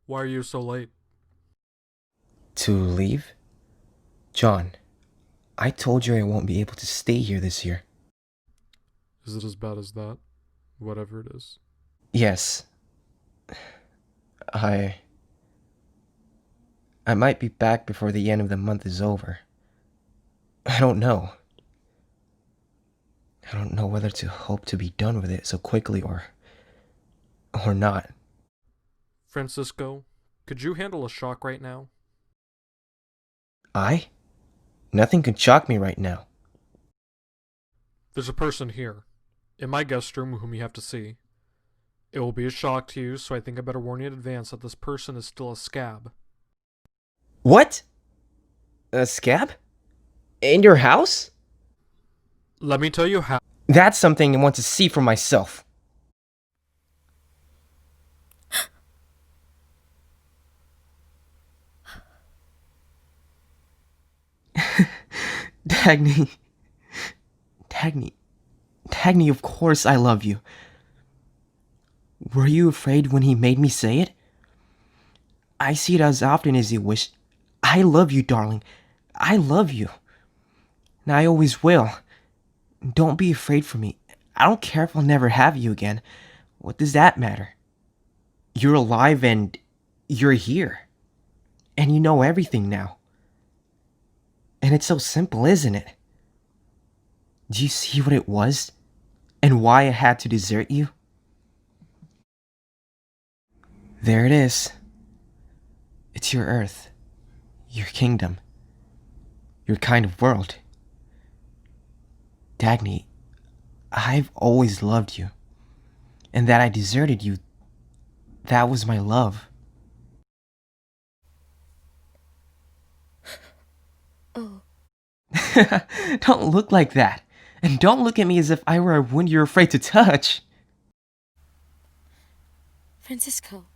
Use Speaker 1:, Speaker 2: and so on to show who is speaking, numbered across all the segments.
Speaker 1: Why are you so late?
Speaker 2: To leave? John, I told you I won't be able to stay here this year.
Speaker 1: Is it as bad as that? Whatever it is.
Speaker 2: Yes, I. I might be back before the end of the month is over. I don't know. I don't know whether to hope to be done with it so quickly or not.
Speaker 1: Francisco, could you handle a shock right now?
Speaker 2: I? Nothing can shock me right now.
Speaker 1: There's a person here, in my guest room, whom you have to see. It will be a shock to you, so I think I better warn you in advance that this person is still a scab.
Speaker 2: What? A scab? In your house?
Speaker 1: Let me tell you how.
Speaker 2: That's something I want to see for myself. Dagny. Dagny. Dagny, of course I love you. Were you afraid when he made me say it? I see it as often as you wish. I love you, darling. I love you. And I always will. Don't be afraid for me. I don't care if I'll never have you again. What does that matter? You're alive and you're here. And you know everything now. And it's so simple, isn't it? Do you see what it was? And why I had to desert you? There it is. It's your Earth. Your kingdom. Your kind of world. Dagny, I've always loved you. And that I deserted you, that was my love.
Speaker 3: Oh,
Speaker 2: Don't look like that. And don't look at me as if I were a wound you're afraid to touch.
Speaker 3: Francisco,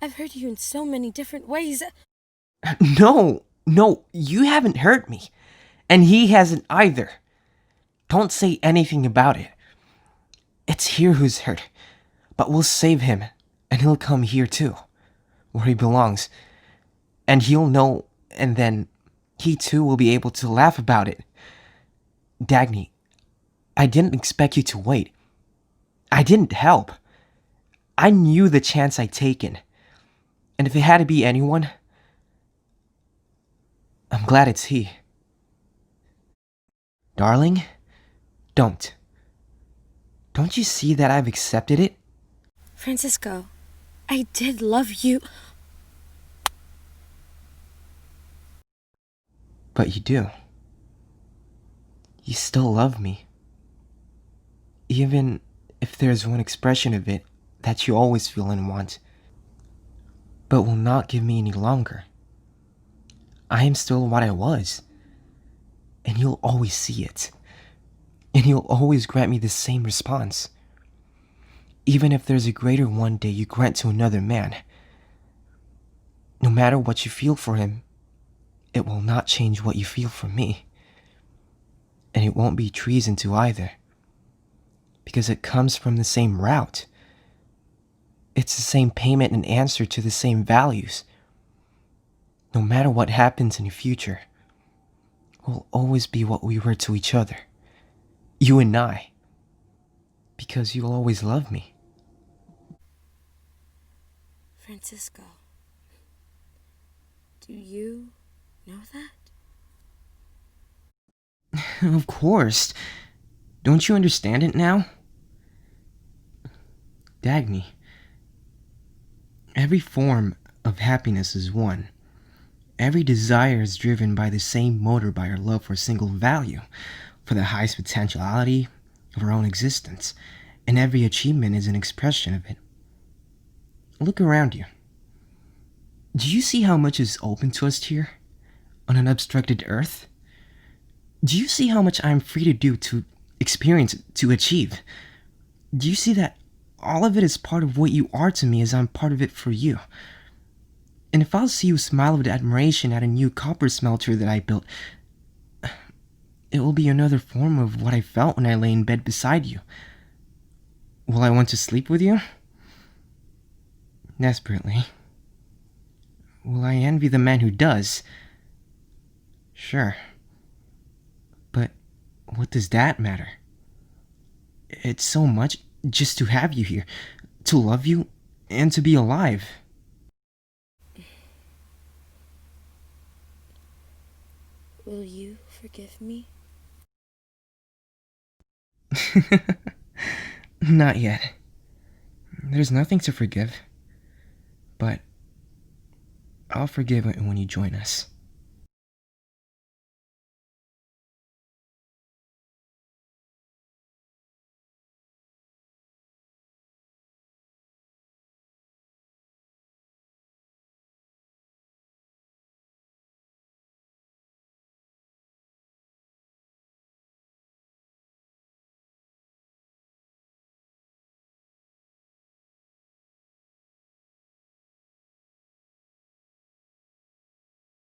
Speaker 3: I've heard you in so many different ways.
Speaker 2: No, you haven't hurt me. And he hasn't either. Don't say anything about it. It's here who's hurt. But we'll save him, and he'll come here too, where he belongs. And he'll know, and then he too will be able to laugh about it. Dagny, I didn't expect you to wait. I didn't help. I knew the chance I'd taken. And if it had to be anyone, I'm glad it's he. Darling, don't. Don't you see that I've accepted it?
Speaker 3: Francisco, I did love you.
Speaker 2: But you do. You still love me. Even if there's one expression of it that you always feel and want, but will not give me any longer. I am still what I was. And you'll always see it. And you'll always grant me the same response. Even if there's a greater one day you grant to another man. No matter what you feel for him, it will not change what you feel for me. And it won't be treason to either. Because it comes from the same route. It's the same payment and answer to the same values. No matter what happens in the future, we'll always be what we were to each other. You and I. Because you'll always love me.
Speaker 3: Francisco, do you know that?
Speaker 2: Of course. Don't you understand it now? Dagny, every form of happiness is one. Every desire is driven by the same motor by our love for a single value, for the highest potentiality of our own existence, and every achievement is an expression of it. Look around you. Do you see how much is open to us here, on an obstructed earth? Do you see how much I'm free to do, to experience, to achieve? Do you see that all of it is part of what you are to me as I'm part of it for you? And if I'll see you smile with admiration at a new copper smelter that I built, it will be another form of what I felt when I lay in bed beside you. Will I want to sleep with you? Desperately. Well, I envy the man who does. Sure. But what does that matter? It's so much just to have you here, to love you, and to be alive.
Speaker 3: Will you forgive me?
Speaker 2: Not yet. There's nothing to forgive. But I'll forgive it when you join us.